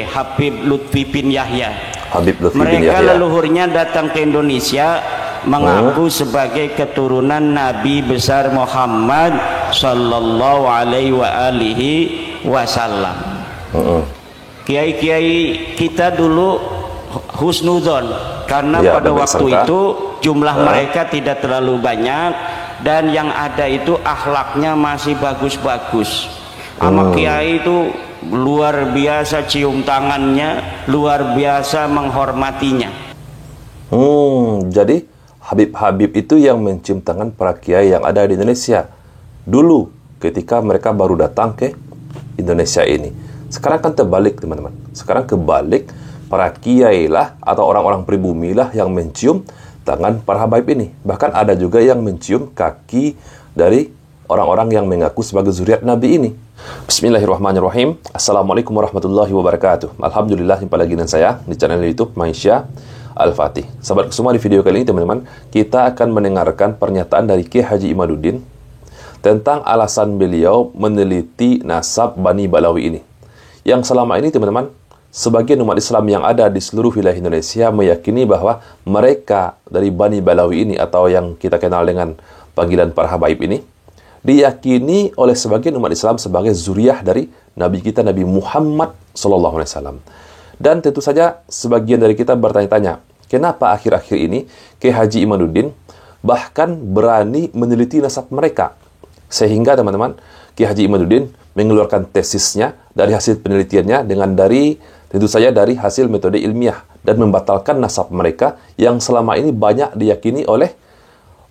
Habib Lutfi bin Yahya. Habib Lutfi bin Mereka Yahya. leluhurnya datang ke Indonesia mengaku sebagai keturunan Nabi besar Muhammad sallallahu alaihi wasallam. Kiai-kiai kita dulu husnudzon karena ya, pada waktu sangka. itu jumlah mereka tidak terlalu banyak dan yang ada itu akhlaknya masih bagus-bagus. Sama kiai itu luar biasa cium tangannya, luar biasa menghormatinya. Jadi Habib-Habib itu yang mencium tangan para kiai yang ada di Indonesia dulu ketika mereka baru datang ke Indonesia ini. Sekarang kan terbalik, teman-teman. Sekarang kebalik, para kiai lah atau orang-orang pribumi lah yang mencium tangan para Habib ini. Bahkan ada juga yang mencium kaki dari orang-orang yang mengaku sebagai zuriat Nabi ini. Bismillahirrahmanirrahim. Assalamualaikum warahmatullahi wabarakatuh. Alhamdulillah, jumpa lagi dengan saya di channel YouTube Maisha Al-Fatih. Sahabat semua, di video kali ini teman-teman, kita akan mendengarkan pernyataan dari Kiai Haji Imaduddin tentang alasan beliau meneliti nasab Bani Balawi ini. Yang selama ini teman-teman, sebagian umat Islam yang ada di seluruh wilayah Indonesia meyakini bahwa mereka dari Bani Balawi ini, atau yang kita kenal dengan panggilan para habaib ini, diyakini oleh sebagian umat Islam sebagai zuriyah dari Nabi kita, Nabi Muhammad SAW. Dan tentu saja sebagian dari kita bertanya-tanya, kenapa akhir-akhir ini Kiai Haji Imaduddin bahkan berani meneliti nasab mereka? Sehingga teman-teman, Kiai Haji Imaduddin mengeluarkan tesisnya dari hasil penelitiannya dengan tentu saja dari hasil metode ilmiah dan membatalkan nasab mereka yang selama ini banyak diyakini oleh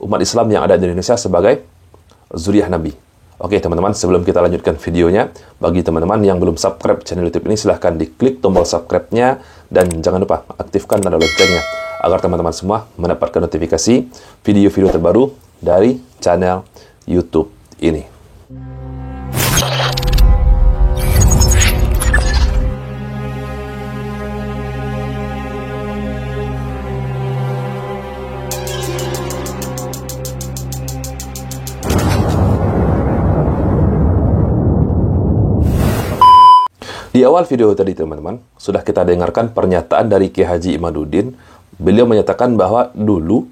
umat Islam yang ada di Indonesia sebagai zuriyah Nabi. Oke teman-teman, sebelum kita lanjutkan videonya, bagi teman-teman yang belum subscribe channel YouTube ini, silahkan diklik tombol subscribe-nya dan jangan lupa aktifkan tanda loncengnya agar teman-teman semua mendapatkan notifikasi video-video terbaru dari channel YouTube ini. Di awal video tadi teman-teman, sudah kita dengarkan pernyataan dari Kiai Haji Imaduddin. Beliau menyatakan bahwa dulu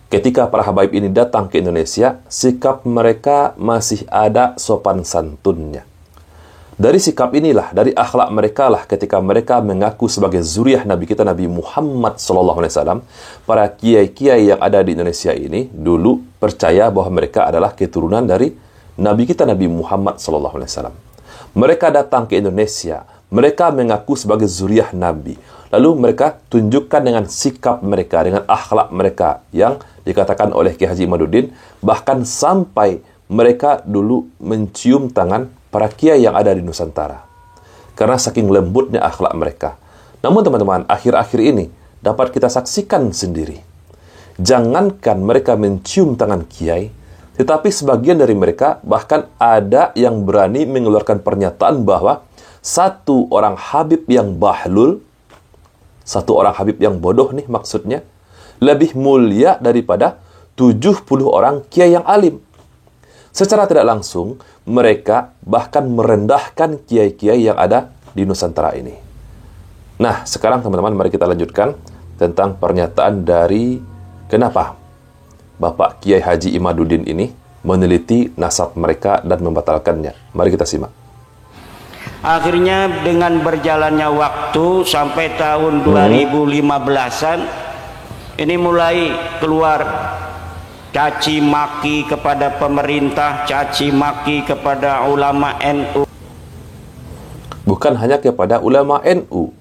ketika para habaib ini datang ke Indonesia, sikap mereka masih ada sopan santunnya. Dari sikap inilah, dari akhlak mereka lah, ketika mereka mengaku sebagai zuriyah Nabi kita, Nabi Muhammad SAW, para kiai-kiai yang ada di Indonesia ini dulu percaya bahwa mereka adalah keturunan dari Nabi kita, Nabi Muhammad SAW. Mereka datang ke Indonesia, mereka mengaku sebagai zuriyah Nabi. Lalu mereka tunjukkan dengan sikap mereka, dengan akhlak mereka yang dikatakan oleh Kiai Haji Imaduddin, bahkan sampai mereka dulu mencium tangan para kiai yang ada di Nusantara. Karena saking lembutnya akhlak mereka. Namun teman-teman, akhir-akhir ini dapat kita saksikan sendiri. Jangankan mereka mencium tangan kiai, tetapi sebagian dari mereka bahkan ada yang berani mengeluarkan pernyataan bahwa satu orang Habib yang bahlul, satu orang Habib yang bodoh nih maksudnya, lebih mulia daripada 70 orang kiai yang alim. Secara tidak langsung, mereka bahkan merendahkan kiai-kiai yang ada di Nusantara ini. Nah, sekarang teman-teman, mari kita lanjutkan tentang pernyataan dari kenapa Bapak Kiai Haji Imaduddin ini meneliti nasab mereka dan membatalkannya. Mari kita simak. Akhirnya dengan berjalannya waktu sampai tahun 2015-an, ini mulai keluar caci maki kepada pemerintah, caci maki kepada ulama NU. Bukan hanya kepada ulama NU,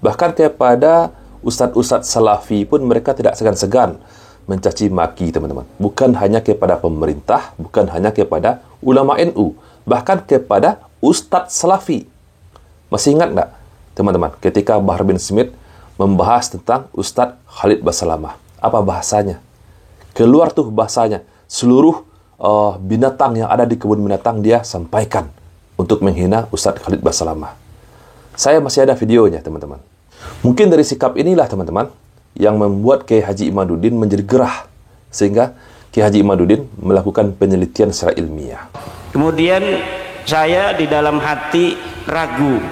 bahkan kepada ustadz-ustadz salafi pun mereka tidak segan-segan mencaci maki, teman-teman. Bukan hanya kepada pemerintah, bukan hanya kepada ulama NU, bahkan kepada ustadz salafi. Masih ingat nggak, teman-teman, ketika Bahar bin Smith membahas tentang Ustadz Khalid Basalamah? Apa bahasanya? Keluar tuh bahasanya. Seluruh binatang yang ada di kebun binatang dia sampaikan untuk menghina Ustadz Khalid Basalamah. Saya masih ada videonya, teman-teman. Mungkin dari sikap inilah, teman-teman, yang membuat Kiai Haji Imaduddin menjadi gerah, sehingga Kiai Haji Imaduddin melakukan penelitian secara ilmiah. Kemudian saya di dalam hati ragu,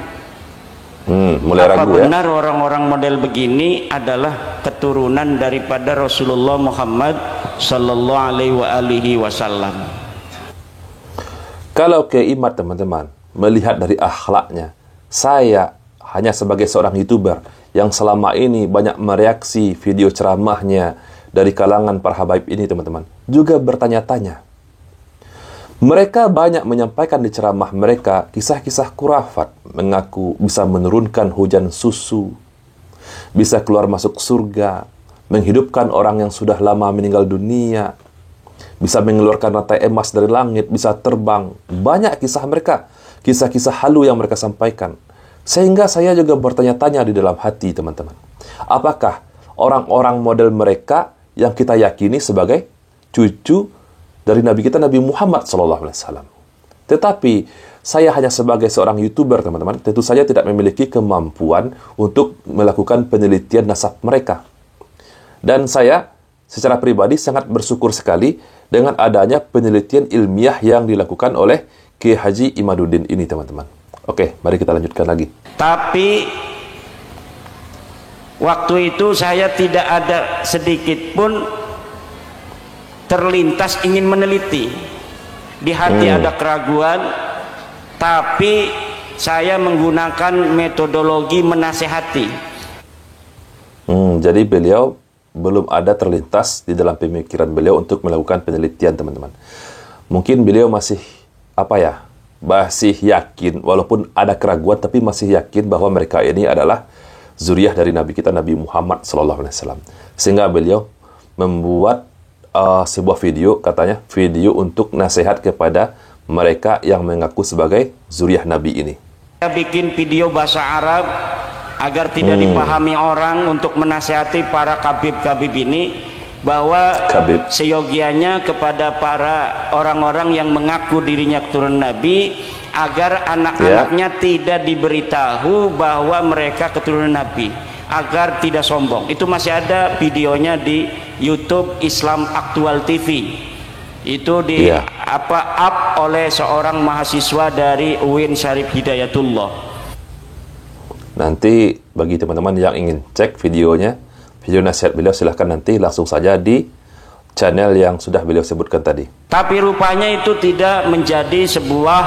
Mulai Apa ragu ya. benar orang-orang model begini adalah keturunan daripada Rasulullah Muhammad sallallahu alaihi wasallam? Kalau keimat teman-teman melihat dari akhlaknya, saya hanya sebagai seorang YouTuber yang selama ini banyak mereaksi video ceramahnya dari kalangan para habaib ini teman-teman, juga bertanya-tanya. Mereka banyak menyampaikan di ceramah mereka kisah-kisah khurafat, mengaku bisa menurunkan hujan susu, bisa keluar masuk surga, menghidupkan orang yang sudah lama meninggal dunia, bisa mengeluarkan rantai emas dari langit, bisa terbang. Banyak kisah mereka, kisah-kisah halu yang mereka sampaikan. Sehingga saya juga bertanya-tanya di dalam hati teman-teman. Apakah orang-orang model mereka yang kita yakini sebagai cucu dari Nabi kita Nabi Muhammad SAW. Tetapi saya hanya sebagai seorang YouTuber teman-teman, tentu saja tidak memiliki kemampuan untuk melakukan penelitian nasab mereka. Dan saya secara pribadi sangat bersyukur sekali dengan adanya penelitian ilmiah yang dilakukan oleh Kiai Haji Imaduddin ini teman-teman. Oke, mari kita lanjutkan lagi. Tapi waktu itu saya tidak ada sedikit pun terlintas ingin meneliti. Di hati ada keraguan, tapi saya menggunakan metodologi menasehati. Jadi beliau belum ada terlintas di dalam pemikiran beliau untuk melakukan penelitian teman-teman. Mungkin beliau masih masih yakin, walaupun ada keraguan tapi masih yakin bahwa mereka ini adalah zuriyah dari Nabi kita Nabi Muhammad SAW. Sehingga beliau membuat sebuah video, katanya video untuk nasihat kepada mereka yang mengaku sebagai zuriyah Nabi ini. Saya bikin video bahasa Arab agar tidak dipahami orang, untuk menasihati para kabib-kabib ini bahwa seyogianya kepada para orang-orang yang mengaku dirinya keturunan Nabi, agar anak-anaknya tidak diberitahu bahwa mereka keturunan Nabi, agar tidak sombong. Itu masih ada videonya di YouTube Islam Aktual TV. Itu up oleh seorang mahasiswa dari UIN Syarif Hidayatullah. Nanti bagi teman-teman yang ingin cek videonya, video nasihat beliau, silahkan nanti langsung saja di channel yang sudah beliau sebutkan tadi. Tapi rupanya itu tidak menjadi sebuah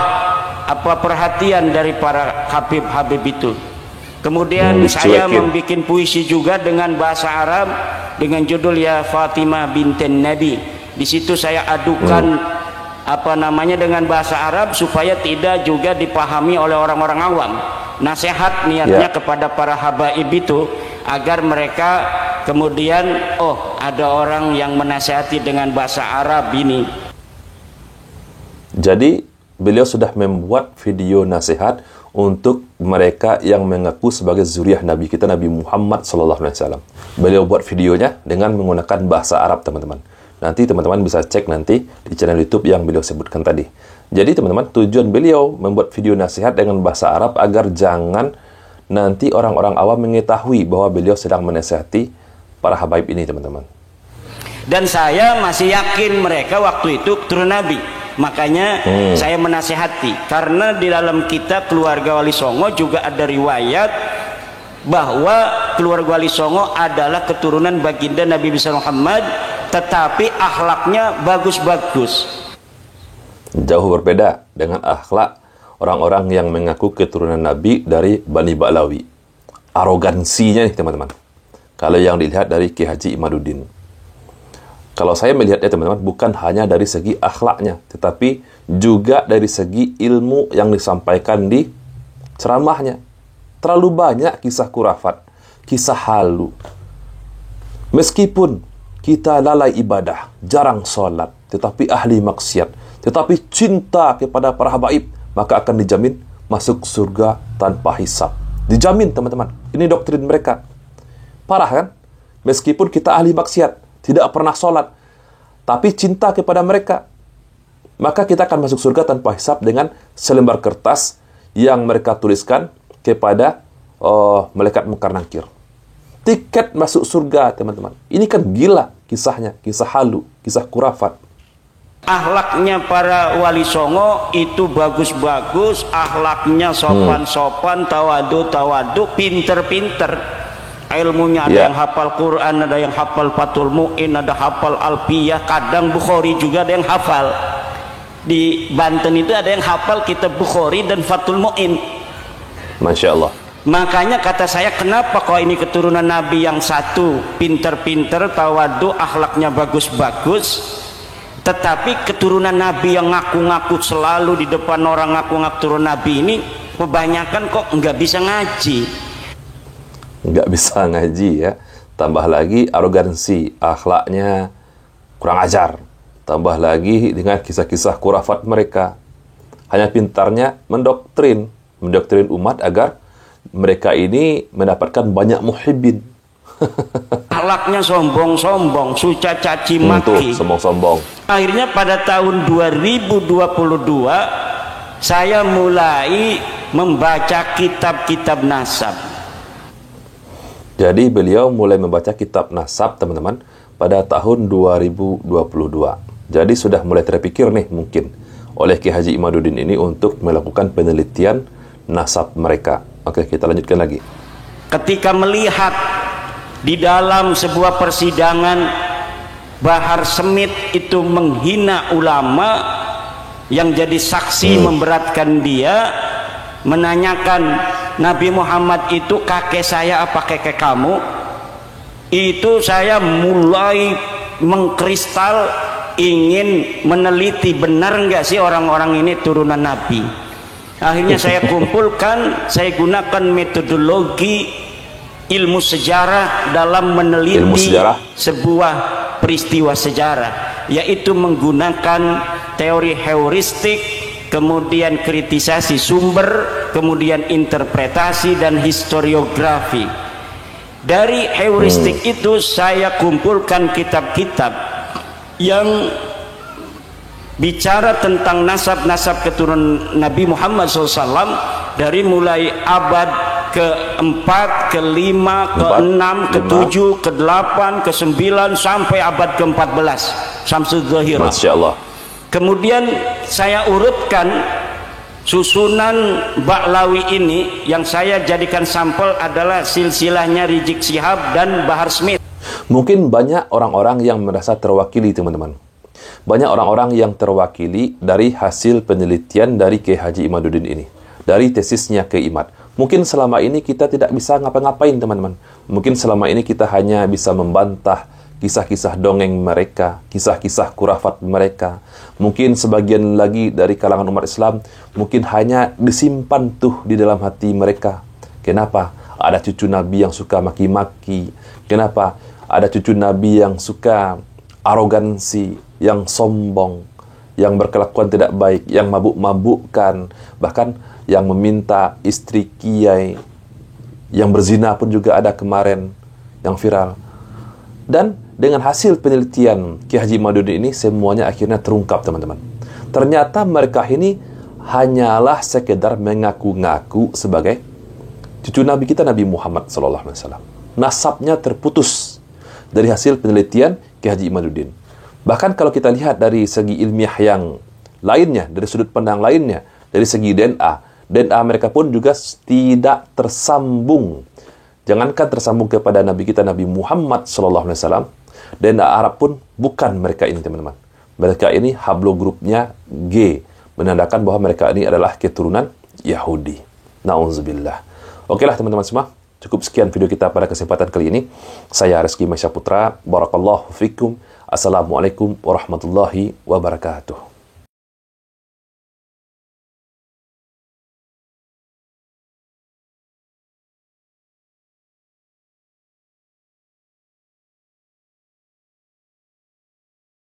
perhatian dari para habib-habib itu. Kemudian saya membuat puisi juga dengan bahasa Arab dengan judul Ya Fatimah binten Nabi. Di situ saya adukan dengan bahasa Arab supaya tidak juga dipahami oleh orang-orang awam. Nasihat niatnya kepada para habaib itu agar mereka kemudian ada orang yang menasihati dengan bahasa Arab ini. Jadi beliau sudah membuat video nasihat untuk mereka yang mengaku sebagai zuriyah Nabi kita Nabi Muhammad SAW. Beliau buat videonya dengan menggunakan bahasa Arab teman-teman. Nanti teman-teman bisa cek nanti di channel YouTube yang beliau sebutkan tadi. Jadi teman-teman, tujuan beliau membuat video nasihat dengan bahasa Arab agar jangan nanti orang-orang awam mengetahui bahwa beliau sedang menasihati para habaib ini teman-teman. Dan saya masih yakin mereka waktu itu keturunan Nabi. Makanya saya menasihati, karena di dalam kitab Keluarga Wali Songo juga ada riwayat bahwa keluarga Wali Songo adalah keturunan baginda Nabi besar Muhammad, tetapi akhlaknya bagus-bagus. Jauh berbeda dengan akhlak orang-orang yang mengaku keturunan Nabi dari Bani Ba'lawi. Arogansinya nih teman-teman, kalau yang dilihat dari Kiai Haji Imaduddin. Kalau saya melihatnya teman-teman, bukan hanya dari segi akhlaknya, tetapi juga dari segi ilmu yang disampaikan di ceramahnya. Terlalu banyak kisah khurafat, kisah halu. Meskipun kita lalai ibadah, jarang sholat, tetapi ahli maksiat, tetapi cinta kepada para habaib, maka akan dijamin masuk surga tanpa hisab. Dijamin teman-teman. Ini doktrin mereka. Parah kan? Meskipun kita ahli maksiat, tidak pernah sholat, tapi cinta kepada mereka, maka kita akan masuk surga tanpa hisab dengan selembar kertas yang mereka tuliskan kepada malaikat mungkar nakir. Tiket masuk surga teman-teman. Ini kan gila kisahnya, kisah halu, kisah khurafat. Akhlaknya para wali songo itu bagus-bagus, akhlaknya sopan-sopan, tawadu, pinter-pinter. Ilmunya ada yang hafal Quran, ada yang hafal Fathul Mu'in, ada hafal Alfiyah, kadang Bukhari juga ada yang hafal. Di Banten itu ada yang hafal kitab Bukhari dan Fathul Mu'in. Masya Allah. Makanya kata saya, kenapa kok ini keturunan Nabi yang satu pinter-pinter, tawadu, akhlaknya bagus-bagus, tetapi keturunan Nabi yang ngaku-ngaku selalu di depan orang ngaku-ngaku turun Nabi ini kebanyakan kok nggak bisa ngaji. Nggak bisa ngaji ya. Tambah lagi arogansi, akhlaknya kurang ajar. Tambah lagi dengan kisah-kisah kurafat mereka. Hanya pintarnya mendoktrin umat agar mereka ini mendapatkan banyak muhibbin. Akhlaknya sombong-sombong, suca caci maki. Sombong-sombong. Akhirnya pada tahun 2022 saya mulai membaca kitab-kitab nasab. Jadi beliau mulai membaca kitab nasab, teman-teman, pada tahun 2022. Jadi sudah mulai terpikir nih mungkin oleh Ki Haji Imaduddin ini untuk melakukan penelitian nasab mereka. Oke, kita lanjutkan lagi. Ketika melihat di dalam sebuah persidangan Bahar Smith itu menghina ulama, yang jadi saksi memberatkan dia, menanyakan Nabi Muhammad itu kakek saya apa kakek kamu, itu saya mulai mengkristal, ingin meneliti benar nggak sih orang-orang ini turunan Nabi. Akhirnya saya kumpulkan, saya gunakan metodologi ilmu sejarah dalam meneliti sebuah peristiwa sejarah, yaitu menggunakan teori heuristik, kemudian kritisasi sumber, kemudian interpretasi dan historiografi. Dari heuristik itu saya kumpulkan kitab-kitab yang bicara tentang nasab-nasab keturunan Nabi Muhammad SAW, dari mulai abad ke-4, ke-5, ke-6, ke-7, ke-8, ke-9 sampai abad ke-14 Syamsudzahir. Masya Allah. Kemudian saya urutkan susunan Ba'lawi ini, yang saya jadikan sampel adalah silsilahnya Rizik Syihab dan Bahar Smith. Mungkin banyak orang-orang yang merasa terwakili, teman-teman. Banyak orang-orang yang terwakili dari hasil penelitian dari Kiai Haji Imaduddin ini, dari tesisnya Kiai Imad. Mungkin selama ini kita tidak bisa ngapa-ngapain, teman-teman. Mungkin selama ini kita hanya bisa membantah kisah-kisah dongeng mereka, kisah-kisah kurafat mereka. Mungkin sebagian lagi dari kalangan umat Islam mungkin hanya disimpan tuh di dalam hati mereka. Kenapa? Ada cucu Nabi yang suka maki-maki. Kenapa? Ada cucu Nabi yang suka arogansi, yang sombong, yang berkelakuan tidak baik, yang mabuk-mabukkan, bahkan yang meminta istri kiai, yang berzina pun juga ada kemarin, yang viral. Dan dengan hasil penelitian Ki Haji Imaduddin ini, semuanya akhirnya terungkap, teman-teman. Ternyata mereka ini hanyalah sekedar mengaku-ngaku sebagai cucu Nabi kita, Nabi Muhammad SAW. Nasabnya terputus dari hasil penelitian Ki Haji Imaduddin. Bahkan kalau kita lihat dari segi ilmiah yang lainnya, dari sudut pandang lainnya, dari segi DNA mereka pun juga tidak tersambung. Jangankan tersambung kepada Nabi kita, Nabi Muhammad SAW, DNA Arab pun bukan mereka ini, teman-teman. Mereka ini haplogrupnya G, menandakan bahwa mereka ini adalah keturunan Yahudi. Na'udzubillah. Okelah teman-teman semua, cukup sekian video kita pada kesempatan kali ini. Saya Rizky Masya Putra. Barakallahu fikum. Assalamualaikum warahmatullahi wabarakatuh.